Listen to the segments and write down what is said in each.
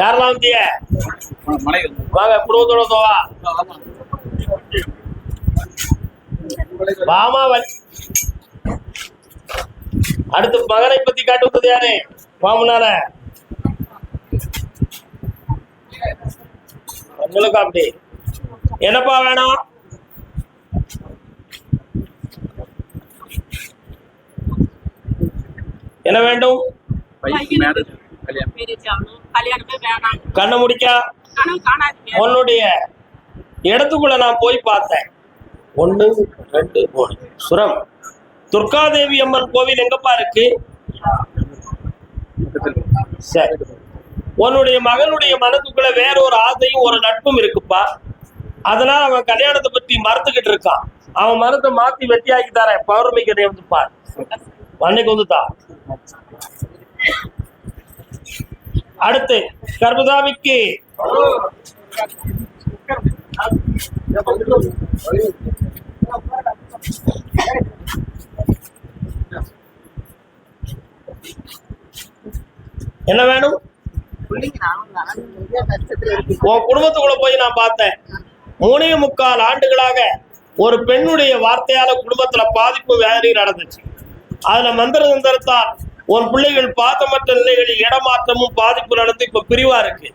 யாரெல்லாம் வந்திய வாங்க குடும்பத்தோட வா வாமா. அடுத்து மகனை பத்தி காட்டு வந்தது யாரு? வாமுனால உங்களுக்கு அப்படி என்னப்பா வேணும்? என்ன வேண்டும்? கண்ணு முடிக்கா உன்னுடைய இடத்துக்குள்ள நான் போய் பார்த்தேன். 1 2 3 சுரம் துர்காதேவி அம்மன் கோவில் எங்கப்பா இருக்கு? சரி, உன்னுடைய மகனுடைய மனதுக்குள்ள வேற ஒரு ஆசையும் ஒரு நட்பும் இருக்குப்பா. அதனால அவன் கல்யாணத்தை பத்தி மறுத்துக்கிட்டு இருக்கான். அவன் மரத்தை மாத்தி வெட்டியாக்கி தரேன். பௌர்ணமி கதையை வந்து பாரு, அன்னைக்கு வந்துதான். அடுத்து கர்மதாமிக்கு என்ன வேணும்? உன் குடும்பத்துக்குள்ள போய் நான் பார்த்தேன். 3.25 ஆண்டுகளாக ஒரு பெண்ணுடைய வார்த்தையால குடும்பத்துல பாதிப்பு வேறு நடந்துச்சு. அதுல மந்திர தந்திரத்தால் உன் பிள்ளைகள் பாதமற்ற நிலைகளில் இடமாற்றமும் பாதிப்பு நடந்து இப்ப பிரிவா இருக்கு.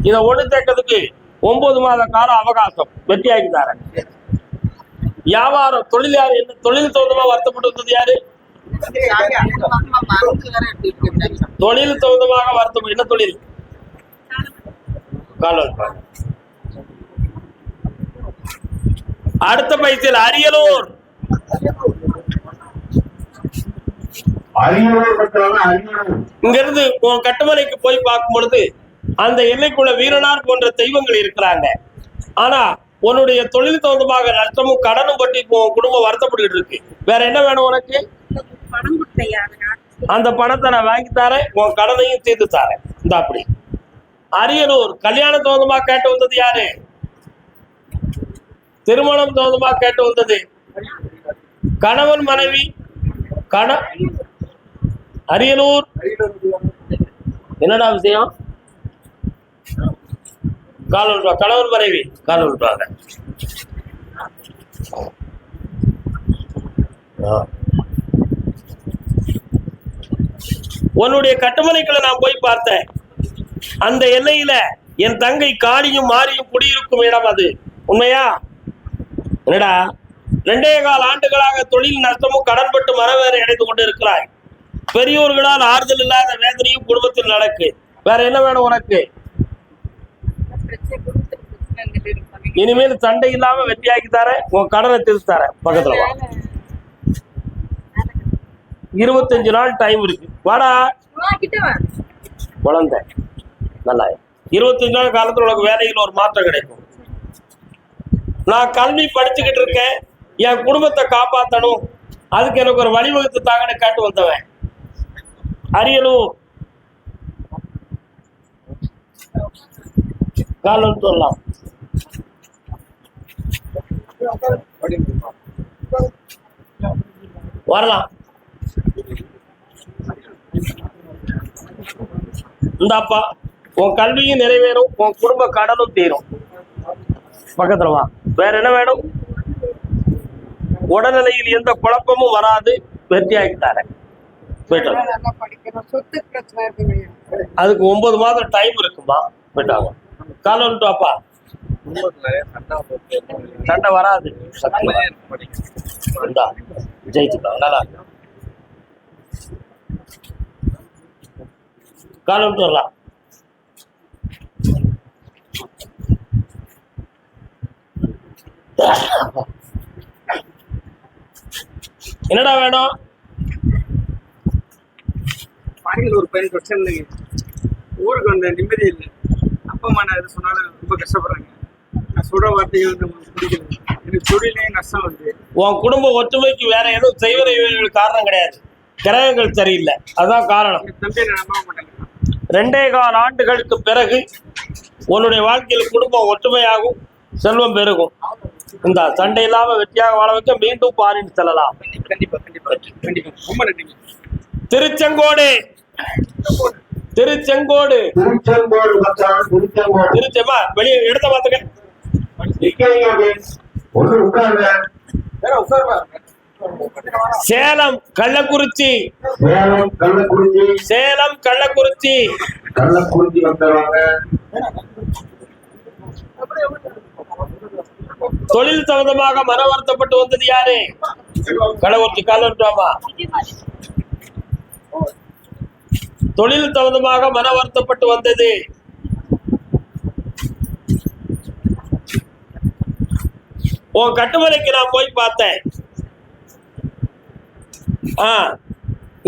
இதை ஒண்ணு சேர்க்கறதுக்கு 9 மாத கால அவகாசம் வெற்றியாக்கி தரேன். வியாபாரம் தொழில் யாரு? என்ன தொழில் தகுந்தமா வருத்தப்பட்டு வந்தது யாரு? தொழில் தகுந்தமாக வருத்தம். என்ன தொழில்? அடுத்த பைசில் அரியலூர். இங்க இருந்து உன் கட்டுமனைக்கு போய் பார்க்கும் பொழுது அந்த எல்லைக்குள்ள வீரனார் போன்ற தெய்வங்கள் இருக்கிறாங்க. ஆனா உன்னுடைய தொழில் தகுந்தமாக நஷ்டமும் கடனும் பற்றி உன் குடும்பம் வருத்தப்பட்டு இருக்கு. வேற என்ன வேணும் உனக்கு? அந்த பணத்தை நான் வாங்கி தரேன், உன் கடனையும் தீர்த்து தரேன். இந்த அப்படி அரியலூர் கல்யாண தகுந்தமா கேட்டு வந்தது யாரு? திருமணம் தகுந்தமா கேட்டு வந்தது கணவன் மனைவி. அரியலூர் என்னடா விஷயம்? கணவன் மனைவி கால் விட்டுவாங்க. உன்னுடைய கட்டுமனைக்குள்ள நான் போய் பார்த்தேன். அந்த எல்லையில என் தங்கை காளியும் மாரியும் குடியிருக்கும் இடம் அது. உண்மையா? என்னடா 2.25 ஆண்டுகளாக தொழில் நஷ்டமும் கடன்பட்டு மனவேறு அடைந்து கொண்டு இருக்கிறாய். பெரியோர்களால் ஆறுதல் இல்லாத வேதனையும் குடும்பத்தில் நடக்கு. வேற என்ன வேணும் உனக்கு? இனிமேல் சண்டை இல்லாம வெற்றியாக்கி தரேன், உன் கடனை திருத்தி தரேன். பக்கத்துல வா. 25 நாள் டைம் இருக்கு. வாடா குழந்தை, நல்லா 25 நாள் காலத்துல உனக்கு வேலையில் ஒரு மாற்றம் கிடைக்கும். நான் கல்வி படிச்சுக்கிட்டு இருக்கேன், என் குடும்பத்தை காப்பாற்றணும், அதுக்கு எனக்கு ஒரு வழிவகுத்து தாங்கன்னு காட்டு வந்தவன். அரியலூர் கால் வரலாம். வரலாம். இந்தாப்பா, உன் கல்வியும் நிறைவேறும், உன் குடும்ப கடனும் தீரும். பக்கத்துல வா. வேற என்ன வேணும்? உடல்நிலையில் எந்த குழப்பமும் வராது, வெற்றியாக்கி தரேன். அதுக்கு 9 மாதம் டைம் இருக்குமா? போயிட்டாங்க. கால் வந்துட்டாப்பா. சண்டை வராது, ஜெயிச்சுக்கலாம். நல்லா கால் விட்டு வரலாம். என்னடா வேணும்? ஒரு பையன் பிரச்சனை இல்லைங்க. ஊருக்கு வந்த நிம்மதி இல்லை. அப்பா அம்மா நான் எது சொன்னாலும் ரொம்ப கஷ்டப்படுறாங்க. நான் சொல்ற வார்த்தைகள் வந்து பிடிக்கல. எனக்கு தொழிலே நஷ்டம் வந்து. உன் குடும்ப ஒற்றுமைக்கு வேற எதுவும் செய்வன காரணம் கிடையாது. கிரகங்கள் சரியில்லை, அதான் காரணம். தம்பி நான் நம்ப மாட்டேங்க. 2.25 ஆண்டுகளுக்கு பிறகு உன்னுடைய வாழ்க்கையில் குடும்பம் ஒற்றுமையாகும், செல்வம் பெருகும். இந்த சண்டை இல்லாம வெற்றியாக வாழ வைக்க மீண்டும் பாரின்னு செல்லலாம். கண்டிப்பா கண்டிப்பா கண்டிப்பா. ரொம்ப நன்றி. திருச்செங்கோடு திருச்செங்கோடு. திருச்செங்கோடு மச்சான், திருச்செங்கோடு. திருச்செம்மா வெளியே இடத்த பாத்துக்க. நிக்கிறீங்க அப்படியே. ஒண்ணு உட்காருங்க. சேலம் கள்ளக்குறிச்சி. சேலம் கள்ளக்குறிச்சி. சேலம் கள்ளக்குறிச்சி. கள்ளக்குறிச்சி வந்தவங்க. தொழில் சம்பந்தமாக மன வருத்தப்பட்டு வந்தது யாரு? கள்ளக்குறிச்சி காலமா. தொழில் சம்பந்தமாக மன வருத்தப்பட்டு வந்தது உன் கட்டுமலைக்கு நான் போய் பார்த்தேன்.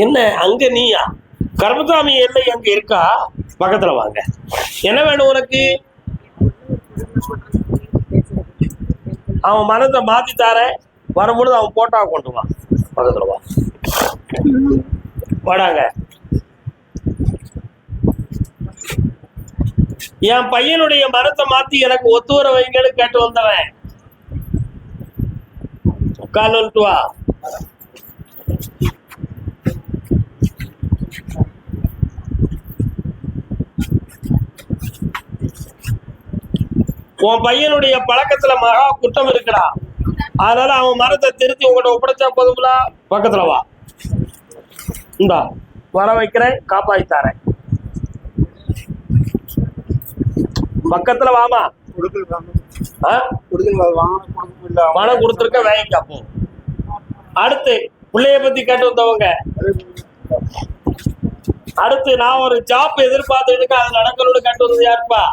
என்ன அங்க நீயா? கருமசாமி எல்லை அங்க இருக்கா? பக்கத்துல வாங்க. என்ன வேணும் உனக்கு? அவன் மனதை மாத்தி தாரேன். வரும்பொழுது அவன் போட்டா கொண்டு வா. பக்கத்துல வா. வாடாங்க. என் பையனுடைய மனத்தை மாத்தி எனக்கு ஒத்து வர வைங்கன்னு கேட்டு வந்தவன். கால் வந்துட்டு வா. உன் பையனுடைய பழக்கத்துல மகா குற்றம் இருக்குடா. அதனால அவன் மரத்தை திருத்தி உங்கள்கிட்ட ஒப்படைச்சா போதும்ல. பக்கத்துல வா. இந்தா வர வைக்கிறேன், காப்பாத்தித்தாரேன். பக்கத்துல வாமா. பணம் கொடுத்துருக்க வேலைக்கு. அப்போ அடுத்து பிள்ளைய பத்தி கேட்டு வந்தவங்க. அடுத்து நான் ஒரு ஜாப் எதிர்பார்த்துட்டு இருக்கேன், அது நடக்கணும்னு கேட்டு வந்தது யாருப்பா?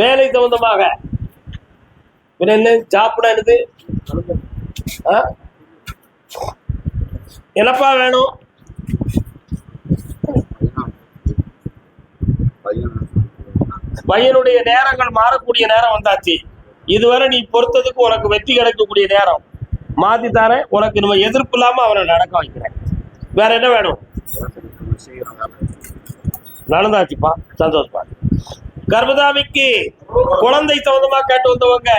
வேலை சம்பந்தமாக. என்ன ஜாப்னா என்னது? என்னப்பா வேணும்? பையனுடைய நேரங்கள் மாறக்கூடிய நேரம் வந்தாச்சு. இதுவரை நீ பொறுத்ததுக்கு உனக்கு வெற்றி கிடைக்கக்கூடிய நேரம். மாத்தி தரேன். உனக்கு நம்ம எதிர்ப்பு இல்லாம அவனை நடக்க வைக்கிறேன். வேற என்ன வேணும்? நடந்தாச்சுப்பா, சந்தோஷப்பா. கர்மதாமிக்கு குழந்தை சம்பந்தமா கேட்டு வந்தவங்க.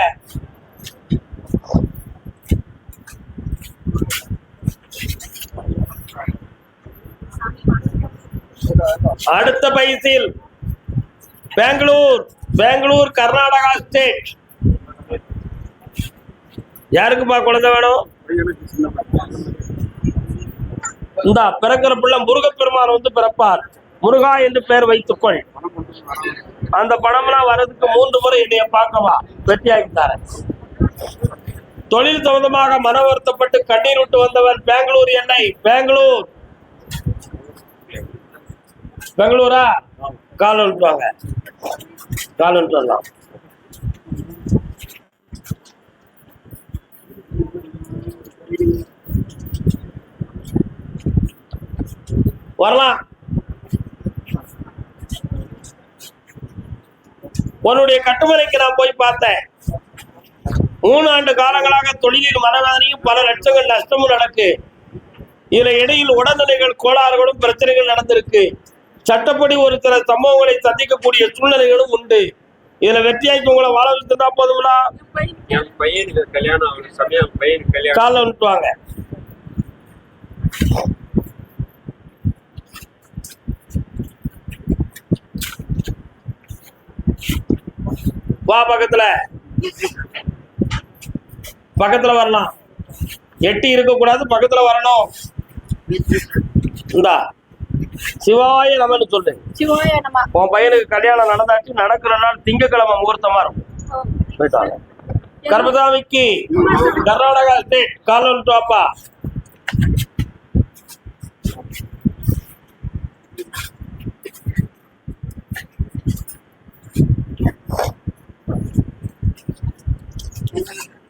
அடுத்த பைசில் பெங்களூர் கர்நாடகா ஸ்டேட். யாருக்குப்பா குழந்தை வேணும்? இந்த பிறக்கிற பிள்ளை முருகப்பெருமான் வந்து பிறப்பார். முருகா என்று பெயர் வைத்துக்கொள். அந்த பணம்லாம் வர்றதுக்கு 3 முறை என்னைய பார்க்கவா, வெற்றியாக்கித்தார. தொழில் சம்பந்தமாக மன வருத்தப்பட்டு கண்ணீர் விட்டு வந்தவன் பெங்களூர் எண்ணை. பெங்களூரா? கால் விட்டுவாங்க. கால் விட்டு வரலாம். வரலாம். உன்னுடைய கட்டுமலைக்கு நான் போய் பார்த்தேன். 3 ஆண்டு காலங்களாக தொழிலில் மனவேதனையும் பல லட்சங்கள் நஷ்டமும் நடக்கு. இதுல இடையில் உடல்நிலைகள் கோளாறுகளும் பிரச்சனைகள் நடந்திருக்கு. சட்டப்படி ஒரு சில சம்பவங்களை சந்திக்கக்கூடிய சூழ்நிலைகளும் உண்டு. இதுல வெற்றியாக்கி உங்களை வாழ வச்சுட்டா போதுங்களா? பையனுக்கு கல்யாணம் சமயம் பையனுக்கு கல்யாணம். கால விட்டுவாங்க. வா, பக்கத்துல வரலாம். எட்டி இருக்கக்கூடாது, பக்கத்துல வரணும். இந்தா சிவாய நமன்னு சொல்லு. உன் பையனுக்கு கல்யாணம் நடந்தாச்சு. நடக்கிற நாள் திங்கக்கிழமை முகூர்த்தமா இருக்கும். போயிட்டாங்க. கர்மசாமிக்கு கர்நாடகா ஸ்டேட். கால் வந்துட்டு வாப்பா.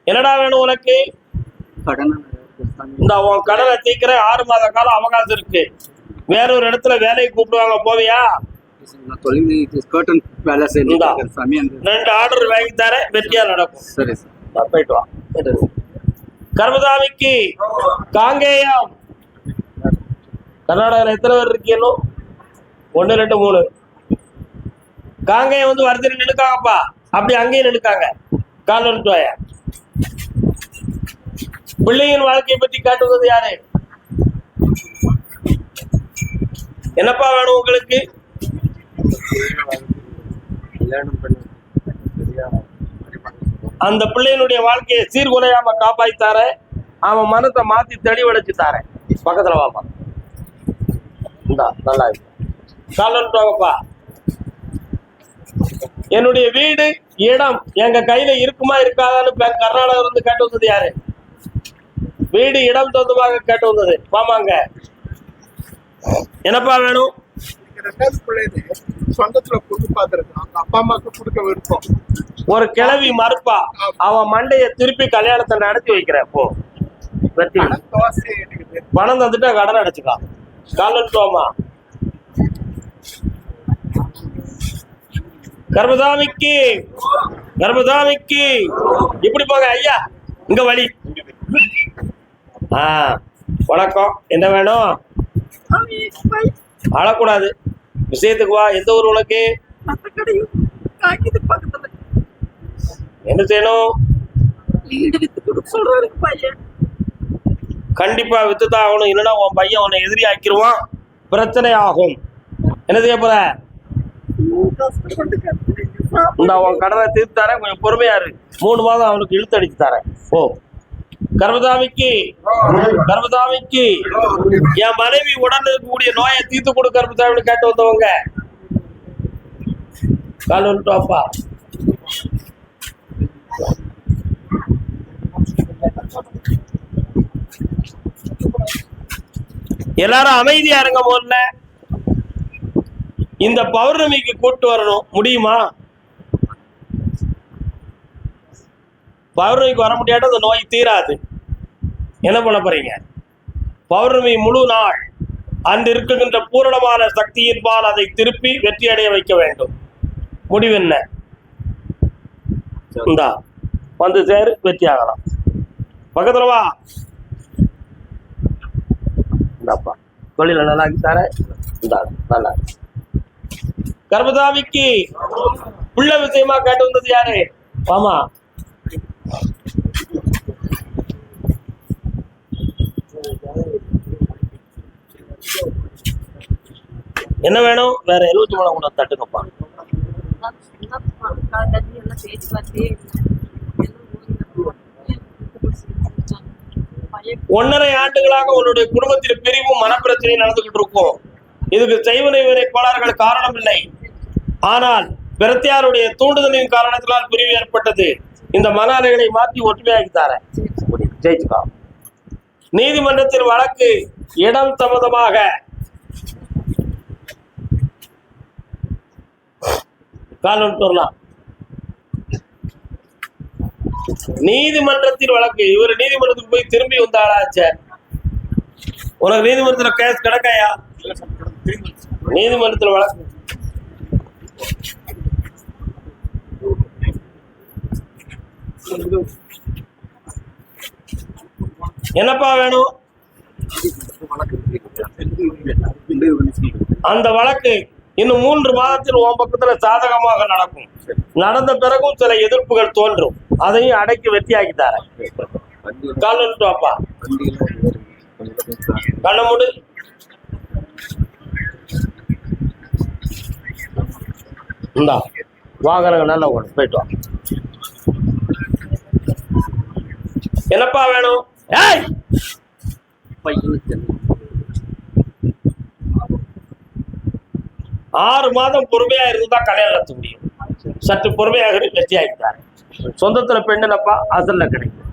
என்னடா வேணும் உனக்கு? இந்த உன் கடனை தீக்கிற 6 மாத காலம் அவகாசம் இருக்கு. வேறொரு இடத்துல வேலைக்கு கூப்பிடுவாங்க, போவியா? 2 ஆர்டர் வாங்கி தர, வெற்றியா நடக்கும். சரி சார், போயிட்டு வா. கர்மசாமிக்கு காங்கேயம். கர்நாடகாவில் எத்தனை பேர் இருக்கீங்களோ? 1 2 3. காங்கேயம் வந்து வருஷம் நின்னுக்காங்கப்பா. அப்படி அங்கேயும் நின்னுக்காங்க. கால் வந்துட்டு வாயா. பிள்ளையின் வாழ்க்கையை பத்தி காட்டுவது யாரு? என்னப்பா வேணும் உங்களுக்கு? அந்த பிள்ளையினுடைய வாழ்க்கையை சீர்குலையாம காப்பாத்தார, அவன் மனத்தை மாத்தி தெளிவடைச்சுட்டார. பக்கத்துல வாப்பா, இந்தா நல்லா இருக்கு. காலப்பா, என்னுடைய வீடு இடம் எங்க கையில இருக்குமா இருக்காதான்னு கர்நாடகா இருந்து கேட்டு வந்தது யாரு? வீடு இடம் சொந்தமாக கேட்டு வந்தது. பாமாங்க, என்னப்பா வேணும்? ரெண்டாவது பிள்ளைது சொந்தத்துல பொண்ணு பார்த்திருக்கான், அப்பா அம்மாவுக்கு கொடுக்க விருப்பம். ஒரு கிழவி மறுப்பா, அவன் மண்டைய திருப்பி கல்யாணத்தை நடத்தி வைக்கிற. போ வெற்றி, பணம் தந்துட்டு கடன் அடைச்சுக்கா. காலன்ட்டுவாமா, கர்மசாமிக்கு கர்மசாமிக்கு இப்படி போங்க ஐயா, இங்க வழி. வணக்கம், என்ன வேணும்? அழக்கூடாது, விஷயத்துக்கு வா. எந்த ஊர் உனக்கு? என்ன செய்யணும்? கண்டிப்பா வித்துதான் ஆகணும், இல்லைன்னா உன் பையன் உன்னை எதிரி ஆக்கிடுவான், பிரச்சனை ஆகும். என்ன செய்ய போற? இந்த உன் கடனை தீர்த்து தரேன், கொஞ்சம் பொறுமையா இரு. 3 மாதம் அவனுக்கு இழுத்து அடிச்சு தரேன். ஓ கர்மசாமிக்கு கர்மசாமிக்கு என் மனைவி உடல் இருக்கக்கூடிய நோயை தீர்த்து கொடு கர்மசாமின்னு கேட்டு வந்தவங்க காலப்பா. எல்லாரும் அமைதியா இருங்க. முதல்ல இந்த பௌர்ணமிக்கு கூட்டு வரணும், முடியுமா? பௌர்ணமிக்கு வர முடியாட்ட அந்த நோய் தீராது. என்ன பண்ண போறீங்க? பௌர்ணமி முழு நாள் அந்த இருக்குகின்ற பூரணமான சக்தியின்பால் அதை திருப்பி வெற்றி அடைய வைக்க வேண்டும். முடிவு என்ன? இந்தா வந்து சேரு, வெற்றி ஆகலாம். பக்கத்துல வா. இந்தாப்பா தொழில நல்லா தர. இந்தா நல்லா கர்மசாமிக்கு உள்ள விஷயமா கேட்டு வந்தது யாரு? ஆமா, என்ன வேணும்? வேற 73 கூட தட்டுங்கப்பா. ஒன்றரை ஆண்டுகளாக உன்னுடைய குடும்பத்தில் பிரிவும் மனப்பிரச்சனை நடந்துகிட்டு இருக்கும். இதுக்கு செய்வனை கோளாறுகள் காரணம் இல்லை, ஆனால் பிரத்தியாருடைய தூண்டுதலின் காரணத்தினால் பிரிவு ஏற்பட்டது. இந்த மன அலைகளை மாற்றி ஒற்றுமையாக்கி தர ஜெயிச்சுக்கா. நீதிமன்றத்தில் வழக்கு இடம் சம்பந்தமாக காலம் நீதிமன்றத்தில் வழக்கு. இவர் நீதிமன்றத்துக்கு போய் திரும்பி வந்தாளாச்ச. உனக்கு நீதிமன்றத்துல கேஸ் கிடக்கையா? நீதிமன்றத்துல வழக்கு. என்னப்பா வேணும்? அந்த வழக்கு இன்னும் 3 மாதத்தில் உன் பக்கத்துல சாதகமாக நடக்கும். நடந்த பிறகும் சில எதிர்ப்புகள் தோன்றும், அதையும் அடக்கி வெற்றியாக்கி தர. காலன்ட்டு வாப்பா, கண்ண மூடு. இந்தா வாங்குறவங்க நல்லா ஓடும், போயிட்டு வா. என்னப்பா வேணும்? ஏய் 6 மாதம் பொறுமையா இருந்தா கல்யாணம் நடத்த முடியும். சற்று பொறுமையாக வெற்றி ஆகிட்டார். சொந்தத்துல பெண்ணுனப்பா, அசல்ல கிடைக்கும்,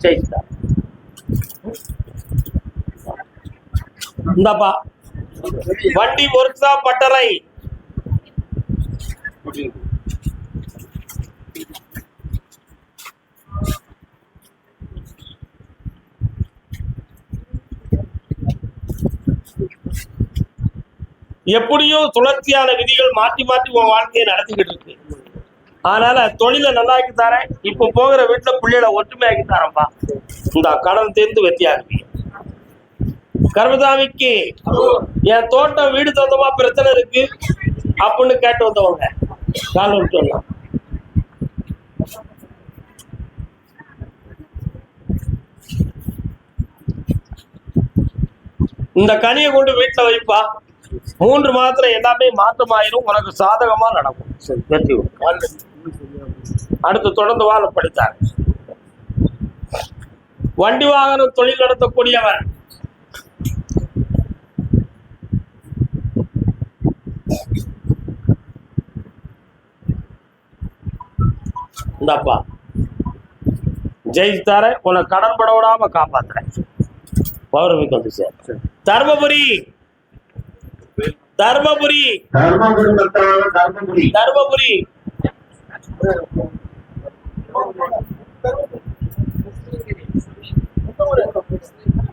ஜெயிச்சுட்டார். இந்தாப்பா வண்டி ஒர்க்ஸா பட்டறை. எப்படியோ சுழற்சியான விதிகள் மாற்றி மாற்றி உன் வாழ்க்கையை நடத்திக்கிட்டு இருக்கு. அதனால தொழில நல்லாக்கி தரேன். இப்ப போகிற வீட்டுல பிள்ளைகளை ஒற்றுமையாக்கி தரேன்ப்பா. இந்த கடன் தேர்ந்து வெற்றியாகுவீங்க. கர்மசாமிக்கு என் தோட்டம் வீடு சொந்தமா பிரச்சனை இருக்கு அப்படின்னு கேட்டு வந்தவங்க காலம் சொல்லலாம். இந்த கனியை கொண்டு வீட்டுல வைப்பா. 3 மாதத்துல எல்லாமே மாற்றமாயிரும், உனக்கு சாதகமா நடக்கும். சரி. வெற்றி உண்டு. அடுத்து தொடர்ந்து வாழ படித்தார். வண்டி வாகனம் தொழில் நடத்தக்கூடியவர். இந்தப்பா ஜெயித்தார உன்னை கடன் பட விடாம காப்பாத்துறேன். பௌர்ணமிக்கு வந்து சார். தர்மபுரி தர்மபுரி தர்மபுரி வந்தாலும் தர்மபுரி. தர்மபுரி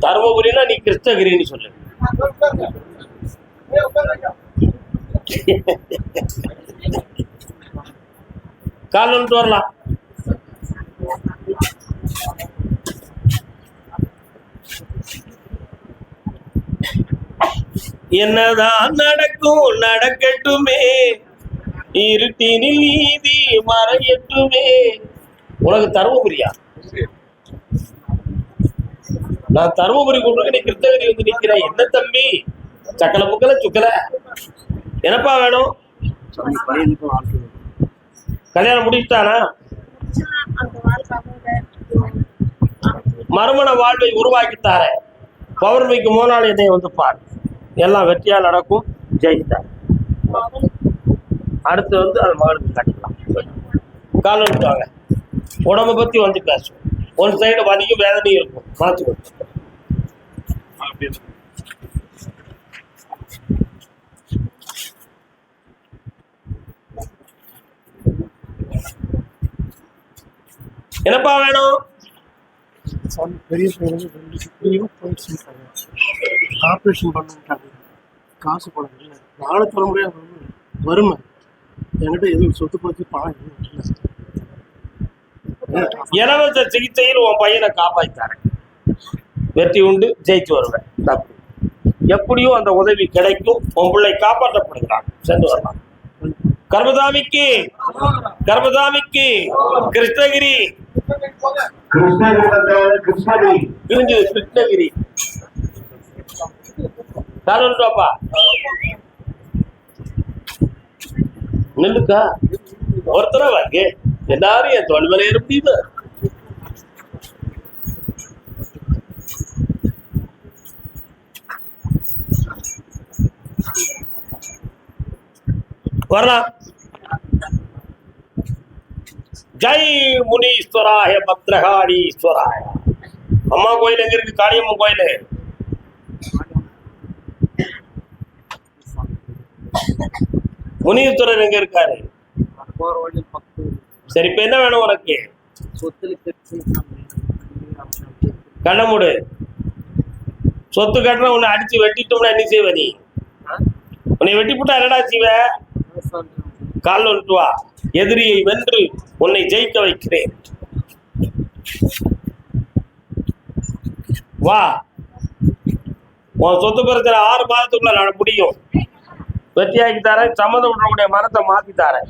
தர்மபுரினா நீ கிருஷ்ணகிரின்னு சொல்லு. கால் வந்துட்டு வரலாம். என்னதான் நடக்கும் நடக்கட்டுமே, இருட்டினில் நீதி மறையட்டுமே. உனக்கு தருமபுரியா? நான் தருமபுரி கூப்பிட்டு நீ கிருஷ்ணகிரி வந்து நிக்கிறேன். என்ன தம்பி சக்கல புக்கல சுக்கல, என்னப்பா வேணும்? கல்யாணம் முடிச்சுட்டானா? மறுமண வாழ்வை உருவாக்கித்தார. பௌர்ணமிக்கு 3 நாள் என்னை வந்து பார், எல்லாம் வெற்றியா நடக்கும். ஜெயித்தார். அடுத்து வந்து அது மகளுக்கு கட்டிக்கலாம். கால் வந்துட்டாங்க. உடம்ப பத்தி வந்து பேசுவோம். ஒரு சைடு வலிக்கும் வேதனையும் இருக்கும். மாற்றி என்னப்பா வேணும்? பெரிய ஆப்ரேஷன் பண்ணிட்டாங்க. காசு பணம் இல்லை. 4 தலைமுறையா வறுமை. என்கிட்ட எதுவும் சொத்து பத்தி பணம் எதுவும் இல்லை. இலவச சிகிச்சையில் உன் பையனை காப்பாற்றாரு. வெற்றி உண்டு, ஜெயிச்சு வருவேன். தப்பு எப்படியோ அந்த உதவி கிடைக்கும். உன் பிள்ளை காப்பாற்றப்படுகிறான். சென்று வரலாம். கர்மதாமிக்கு கர்மதாமிக்கு கிருஷ்ணகிரி கிருஷ்ணகிரி வந்தாலும் கிருஷ்ணகிரி. கிழிஞ்சு கிருஷ்ணகிரி. காலப்பா நில்லுக்கா ஒருத்தர வாங்க. எல்லாரும் என் தோல் மேல ஏற முடியுது. வரலாம். ஜெய் முனீஸ்வராய பத்ரகாளீஸ்வராய. அம்மா கோயில் எங்க இருக்கு? காளியம்மன் கோயில். முனீஸ்வரர் எங்க இருக்காரு? சரி, இப்ப என்ன வேணும் உனக்கு? கண்ணமுடு. சொத்து கட்டுற உன்னை அடிச்சு வெட்டிட்டோம்னா என்ன செய்வ நீ? உன்னை வெட்டி போட்டா என்னடா செய்வ? கால் வந்துட்டு வா. எதிரியை வென்று உன்னை ஜெயிக்க வைக்கிறேன். வா. உன் சொத்து பிரச்சனை 6 மாதத்துக்குள்ள நான் முடியும். வெற்றியாக்கி தரேன். சம்மந்தம் விடக்கூடிய மரத்தை மாத்தி தரேன்.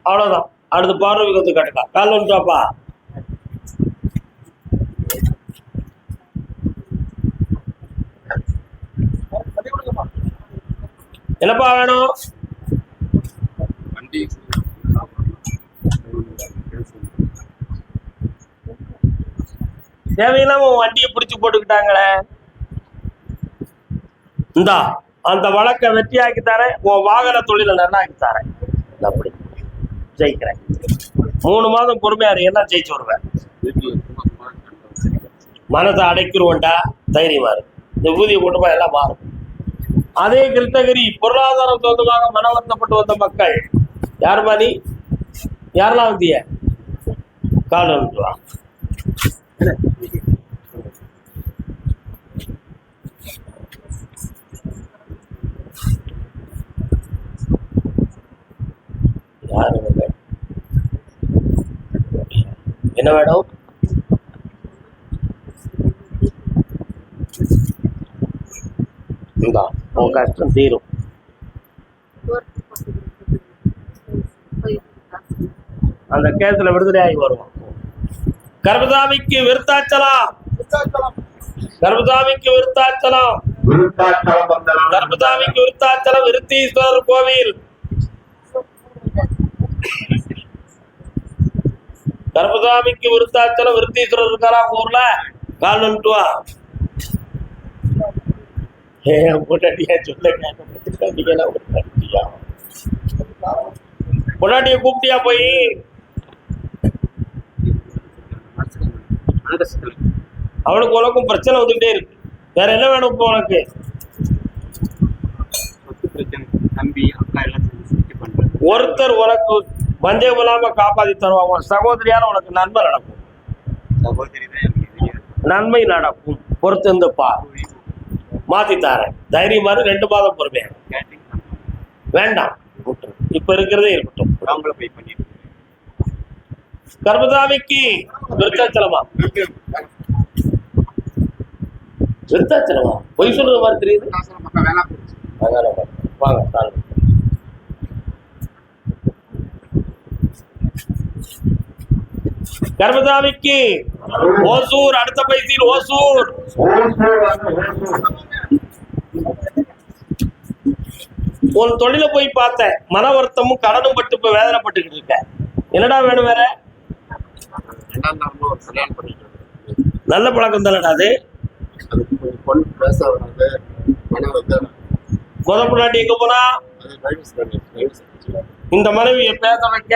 அவ்வளவுதான். அடுத்து பார்வைக்கு வந்து கட்டலாம். கால் வந்துட்டாப்பா. என்னப்பா வேணும்? தேவையில்லாம உன் வண்டியை பிடிச்சு போட்டுக்கிட்டாங்களே. இந்தா அந்த வழக்கை வெற்றியாக்கி தரேன். உன் வாகன தொழிலை நல்லா ஆக்கி தரேன். அப்படி ஜெயிக்கிறேன். 3 மாதம் பொறுமையா எல்லாம் ஜெயிச்சு வருவேன். மனத்தை அடைக்கிறோண்டா, தைரியமா இருக்கு. இந்த ஊதிய குடும்பம் எல்லாம் மாறும். அதே கிருஷ்ணகிரி பொருளாதாரம் சொந்தமாக மன வருத்தப்பட்டு வந்த மக்கள் யாருமா நீ? யாரெல்லாம் வந்திய? கால் வந்துட்டு வா. என்ன வேணும்? உன் கஷ்டம் தீரும். அந்த கேஸ்ல விடுதலை ஆகி வருவோம். கர்மசாமிக்கு விருத்தாச்சலம். கர்மசாமிக்கு விருத்தாச்சலம். விருத்தாச்சலம் வந்தனம் கர்மசாமிக்கு விருத்தாச்சலம் விருத்தீஸ்வரர் கோவில். கர்மசாமிக்கு விருத்தாச்சலம் விருத்தீஸ்வரர் இருக்காரா ஊர்ல? கால் வந்துட்டு வா. பொண்டாட்டியா சொல்ல பொண்டாட்டிய கூப்பிட்டியா போய்? அவனுக்கு உனக்கும் பிரச்சனை வந்துகிட்டே இருக்கு. வேற என்ன வேணும் இப்போ உனக்கு? தம்பி அக்கா எல்லாம் பண்றேன். ஒருத்தர் உனக்கு வஞ்சகம் இல்லாம காப்பாத்தி தருவாங்க. சகோதரியால உனக்கு நன்மை நடக்கும். சகோதரி தான் எனக்கு தெரியாது. நன்மை நடக்கும். பொறுத்து இந்த பா மாத்தி தாரேன். தைரியமா 2 மாதம் பொறுமையா. கேட்டரிங் வேண்டாம், இப்ப இருக்கிறதே இருக்கட்டும். அவங்கள போய் பண்ணிட்டு கர்மசாமிக்கு விருத்தாச்சலமா? விருத்தாச்சலமா? பொய் சொல்ற மாதிரி தெரியுது. அதனால வாங்க கால். கர்மசாமிக்கு ஓசூர், அடுத்த பைசியில் ஓசூர். உன் தொழில போய் பார்த்தேன். மன வருத்தமும் கடனும் பட்டு இப்ப வேதனைப்பட்டுக்கிட்டு இருக்க. என்னடா வேணும் வேற? நல்ல பழக்கம் தானடா அது. பொண்ணாட்டி எங்க போனா? இந்த மனைவியை பேச வைக்க,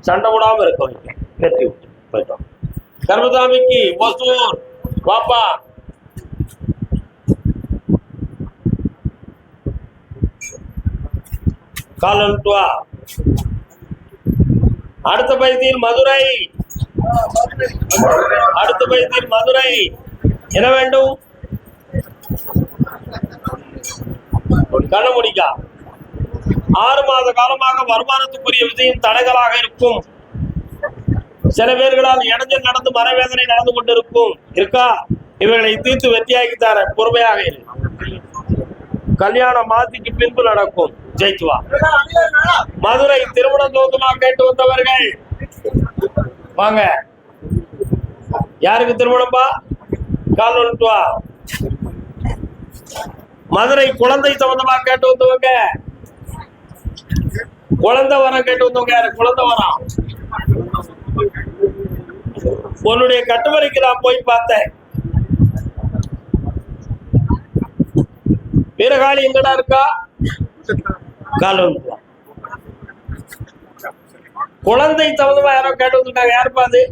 சண்டை போடாம இருக்க வைக்க. வெற்றி விட்டு போயிட்டோம். கர்மசாமிக்கு ஓசூர் வாப்பா. கால் வந்துட்டு வா. அடுத்த பைத்தியில் மதுரை. அடுத்த பைத்தியில் மதுரை. என்ன வேண்டும்? கணமுடிக்கா. 6 மாத காலமாக வருமானத்துக்குரிய விஷயம் தடைகளாக இருக்கும். சில பேர்களால் இடைஞ்சல் நடந்து மனவேதனை நடந்து கொண்டிருக்கும். இருக்கா? இவைகளை தீர்த்து வெற்றியாக்கி தர பொறுமையாக இரு. கல்யாண மாத்திக்கு பின்பு நடக்கும். ஜெயிச்சு வா. மதுரை திருமணம் தோதுமா கேட்டு வந்தவர்கள் வாங்க. யாருக்கு திருமணம்பா? கால் வந்துட்டு வா. மதுரை குழந்தை சம்பந்தமா கேட்டு வந்தவங்க, குழந்தை வரம் கேட்டு வந்தவங்க யாரு? குழந்தை வரம். உன்னுடைய கட்டுமறைக்கு நான் போய் பார்த்தேன். வீரகாளி எங்கடா இருக்கா? கால் வந்துட்டு வா. குழந்தை சம்பந்தமா யாரோ கேட்டு வந்துட்டாங்க. யாருப்பா அது?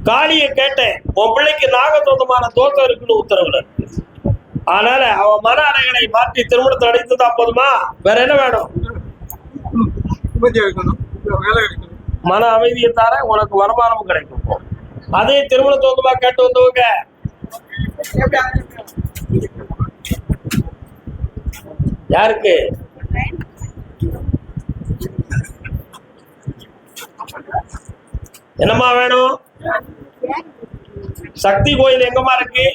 காளிய கேட்டேன். உன் பிள்ளைக்கு நாகதோதமான தோஷம் இருக்குன்னு உத்தரவுல. அதனால அவன் மன அறைகளை மாற்றி திருமணத்தை அடைத்துதா போதுமா? வேற என்ன வேணும்? மன அமைதியை தார, உனக்கு வருமானமும் கிடைக்கும். அதே திருமண தோதுமா கேட்டு வந்தவங்க யாருக்கு? என்னம்மா வேணும்? சக்தி கோயில் எங்கம்மா இருக்கு?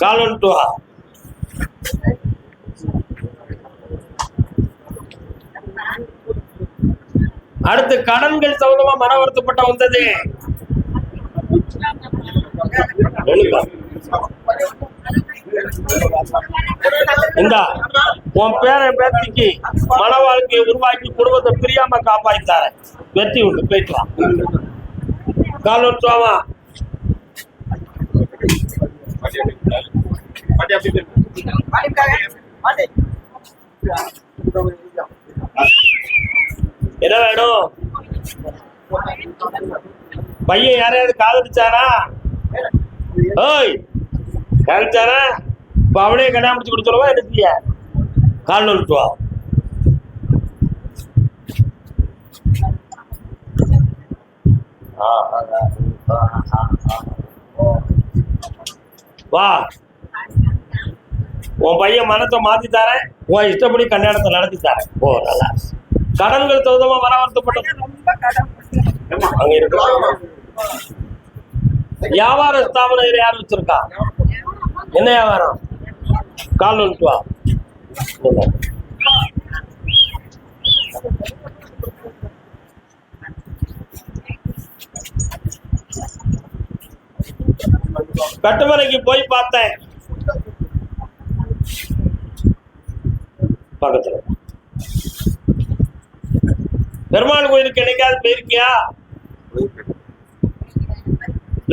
கால் வந்துட்டு வா. அடுத்து கடன்கள் சம்பந்தமா மன வருத்தப்பட்ட வந்தது. இந்தா உன் பேரன் பேத்திக்கு மன வாழ்க்கையை உருவாக்கி குடும்பத்தை பிரியாம காப்பாத்தார. வெற்றி உண்டு. போயிட்டு வா. கால் வந்துட்டு வாமா. என்ன வேணும்? பையன் யாரையாவது காதலிச்சானா? ஓய், காதலிச்சானா? இப்ப அவனே கல்யாணம் முடிச்சு கொடுத்துருவா. எனக்கு கால் வந்துட்டு வா. வா. உன் பையன் மனத்தை மாத்தி தரேன். உன் இஷ்டப்படி கல்யாணத்தை நடத்தி தரேன். ஓ, நல்லா. கடன்கள் தகுந்தமா மன வருத்தப்பட்ட அங்க இருக்கு. வியாபார ஸ்தாபனம் யார் வச்சிருக்கா? என்ன வியாபாரம்? கால் வந்துட்டு வா. கட்டுமலைக்கு போய் பார்த்தேன். பக்கத்துல பெருமாள் கோயிலுக்கு என்னைக்காவது போயிருக்கியா?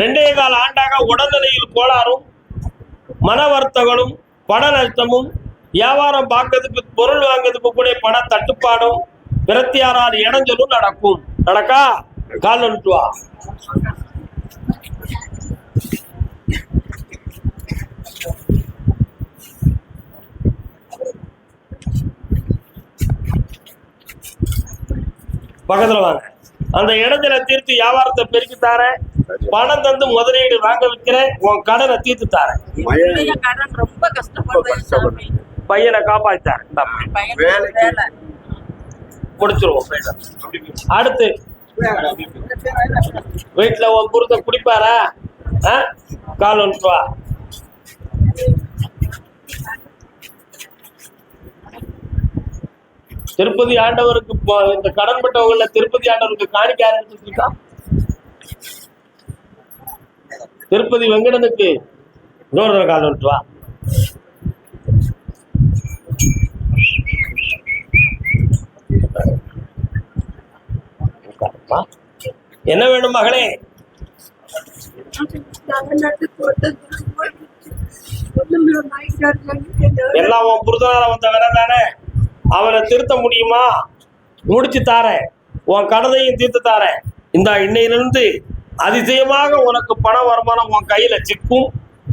2.25 ஆண்டாக உடல்நிலையில் கோளாறும் மன வருத்தங்களும் பண நஷ்டமும் வியாபாரம் பார்க்கறதுக்கு பொருள் வாங்கிறதுக்கு கூட பண தட்டுப்பாடும் பிரத்தியாரால் இடைஞ்சலும் நடக்கும். நடக்கா? கால் வந்துட்டு வா. பக்கத்துல வாங்க. அந்த இடத்துல தீர்த்து வியாபாரத்தை பெருக்கி தாரேன், பணம் தந்து முதலீடு வாங்க வைக்கிறேன், உன் கடனை தீர்த்து தாரேன். கடன் ரொம்ப கஷ்டப்படுறேன். பையனை காப்பாத்தாரு, முடிச்சிருவோம். அடுத்து வீட்டுல உன் புருத்த குடிப்பாரா? கால் வந்துட்டு வா. திருப்பதி ஆண்டவருக்கு இந்த கடன் பட்டவங்கள திருப்பதி ஆண்டவருக்கு காணிக்க ஆரம்பிச்சிருக்கா? திருப்பதி வெங்கடனுக்கு இன்னொரு கால் வந்துட்டு வா. என்ன வேணும் மகளே? எல்லாம் உன் புருஷனால வந்த வேலை தானே, அவனை திருத்த முடியுமா? முடிச்சு தாரேன், உன் கடனையும் தீர்த்து தாரேன். இந்த இன்னையிலிருந்து அதிசயமாக உனக்கு பண வருமானம் உன் கையில சிக்கும்,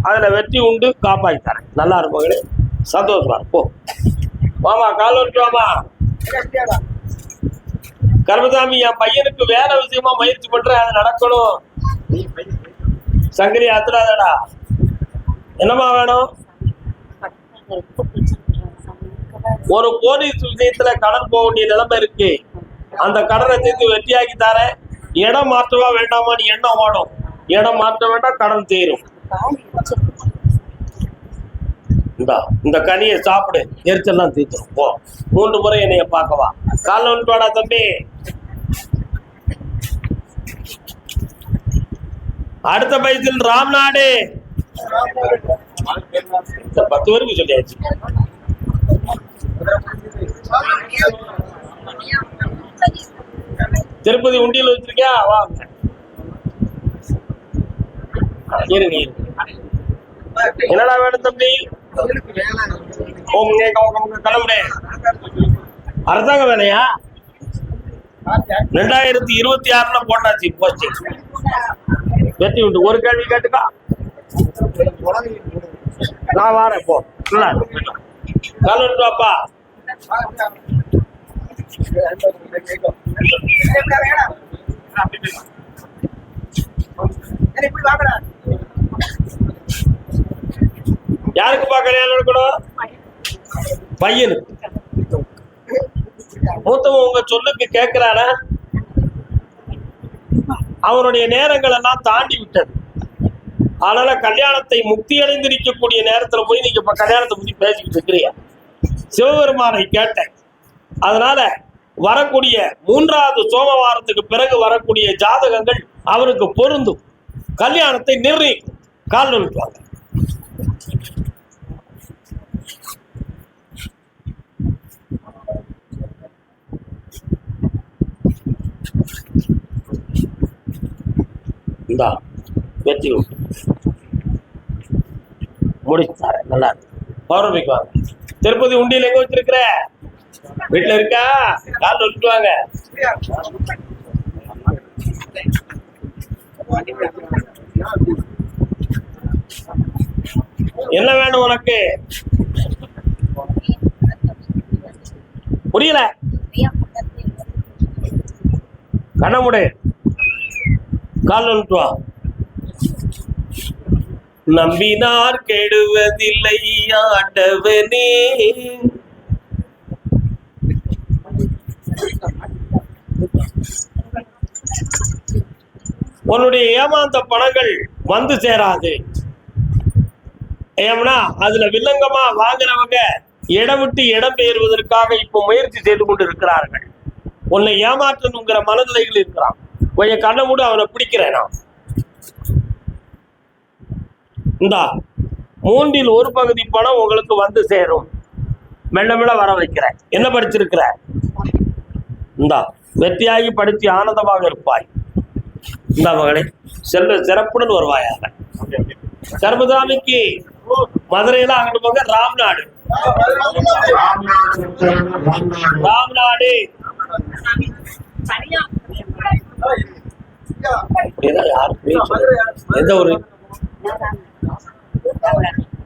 அதுல வெற்றி உண்டு, காப்பாற்றி தரேன். நல்லா இருப்பாங்களே, சந்தோஷமா போ. வாமா, கால் வந்துட்டு வாமா. கர்மசாமி, என் பையனுக்கு வேலை விஷயமா முயற்சி பண்றேன், அது நடக்கணும். சங்கரி ஆத்துறாதடா. என்னமா வேணும்? ஒரு போலீஸ் விஷயத்துல கடன் போக வேண்டிய நிலைமை இருக்கு, அந்த கடனை தீர்த்து வெற்றியாக்கி தரேன். இடம் மாற்றவா வேண்டாமான்னு எண்ணம் ஓடும். இடம் மாற்ற வேண்டாம், கடன் தீரும். இந்த கனியை சாப்பிடு, எரிச்சல்லாம் தீர்த்துரும். போ, 3 முறை என்னைய பார்க்கவா. காலைல வந்துட்டு வாடா தம்பி. அடுத்த பைசில் ராம்நாடு. 10 பேருக்கு சொல்லியாச்சு. திருப்பதி உண்டியல் வச்சிருக்கியா? வாங்க, இருங்க. என்னடா வேணும் தம்பி? கிளம்புனே. அரசாங்க வேலையா? 2026 போட்டாச்சு, போச்சு. வெற்றி உண்டு. ஒரு கேள்வி கேட்டுக்கா, நான் வாரேன். போ, காலப்பா. யாருக்குப்பா கல்யாணம் நடக்கணும்? பையனுக்கு. மூத்தவன் உங்க சொல்லுக்கு கேட்கிறானா? அவனுடைய நேரங்கள் எல்லாம் தாண்டி விட்டது. அதனால கல்யாணத்தை முக்தி அடைந்திருக்கக்கூடிய நேரத்துல போய் நீங்க இப்ப கல்யாணத்தை பத்தி பேசிக்கிட்டு இருக்கிறீங்க. சிவபெருமானை கேட்டேன். அதனால வரக்கூடிய 3வது சோமவாரத்துக்கு பிறகு வரக்கூடிய ஜாதகங்கள் அவருக்கு பொருந்தும், கல்யாணத்தை நிர்ணயிக்கும். கால் நிறுத்துவாங்க. இந்தா வெற்றி உண்டு, முடிச்சார. நல்லா இருக்கு. பௌர்ணமிக்கு வாங்க. திருப்பதி உண்டியல் எங்க வச்சிருக்கிற? வீட்டுல இருக்கா? கால் விட்டுவாங்க. என்ன வேணும் உனக்கு? புரியல. கண்ணமுடு, கால் விட்டுவா. நம்பினார் கெடுவதில்லை ஆண்டவனே, உன்னுடைய ஏமாந்த பணங்கள் வந்து சேராது. ஏம்னா அதுல வில்லங்கமா வாங்குறவங்க இடம் விட்டு இடம் பெயர்வதற்காக இப்ப முயற்சி செய்து கொண்டு இருக்கிறார்கள். உன்னை ஏமாற்றணுங்கிற மனநிலைகள் இருக்கிறான். கொஞ்சம் கண்ணை மூடு, அவனை பிடிக்கிறேன் நான். இந்தா 1/3 பகுதி பணம் உங்களுக்கு வந்து சேரும். மெல்ல மெல்ல வர வைக்கிறேன். என்ன படிச்சிருக்கிற? இந்தா வெற்றியாகி படித்து ஆனந்தமாக இருப்பாய். இந்த மகளே செல்வ சிறப்புடன் வருவாயாக. கர்மசாமிக்கு மதுரையில அங்கிட்டு போங்க. ராம்நாடு ராம்நாடு எந்த ஊரு?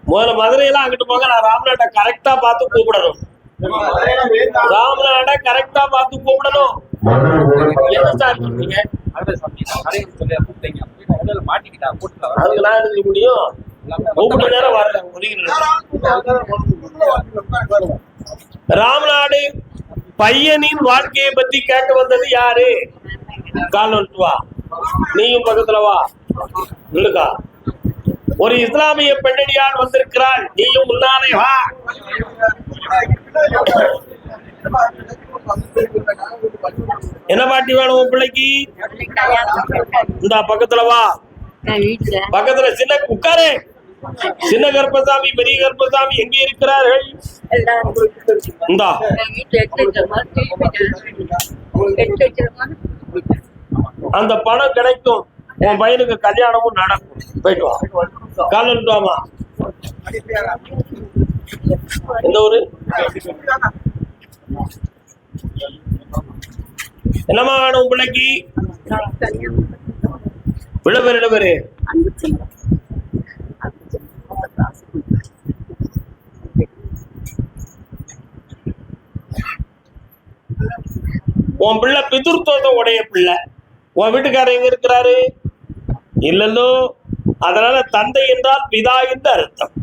முதல்ல மதுரையில அங்கிட்டு போங்க. நான் ராம்நாட்டை கரெக்டா பார்த்து கூப்பிடணும். ராம்நாட்டை கரெக்டா பார்த்து கூப்பிடணும். என்ன சார் சொன்னீங்க? அதுக்கு நான் எழுத முடியும். கூப்பிட்டு நேரம் வரல. ராம்நாடு பையனின் வாழ்க்கையை பத்தி கேட்டு வந்தது யாரு? கால் வா. நீயும் பக்கத்துல வா. இல்லக்கா ஒரு இஸ்லாமிய பெண்ணடியால் வந்திருக்கிறாள். நீயும் முன்னாலே வா. என்ன பாட்டி வேணும் உன் பிள்ளைக்கு? இந்த பக்கத்துல வா. பக்கத்துல சின்ன உட்காரு. சின்ன கருப்பசாமி பெரிய கருப்பசாமி எங்கே இருக்கிறார்கள்? இந்தா அந்த பணம் கிடைக்கும். உன் பையனுக்கு கல்யாணமும் நடக்கும். போயிட்டு வா. காலையில் வாமா. எந்த ஊரு? என்னமா வேணும் உன் பிள்ளைக்கு? விடப்பேரு இடப்பேரு உன் பிள்ளை பிதுர்த்தோத உடைய பிள்ளை. உன் வீட்டுக்காரர் எங்க இருக்கிறாரு? இல்லல்லோ. அதனால தந்தை என்றால் பிதா என்று அர்த்தம்.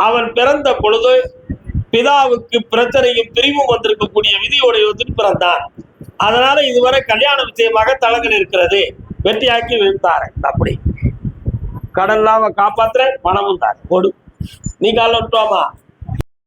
அவன் பிறந்த பொழுது பிதாவுக்கு பிரச்சனையும் பிரிவும் வந்திருக்கக்கூடிய விதியுடையவற்றில் பிறந்தான். அதனால இதுவரை கல்யாண விஷயமாக தளங்கள் இருக்கிறது. வெற்றியாக்கி விழுத்தாரு. அப்படி கடன்லாம் காப்பாத்துற பணமும் தான் கொடு. நீ கால விட்டுவாமா.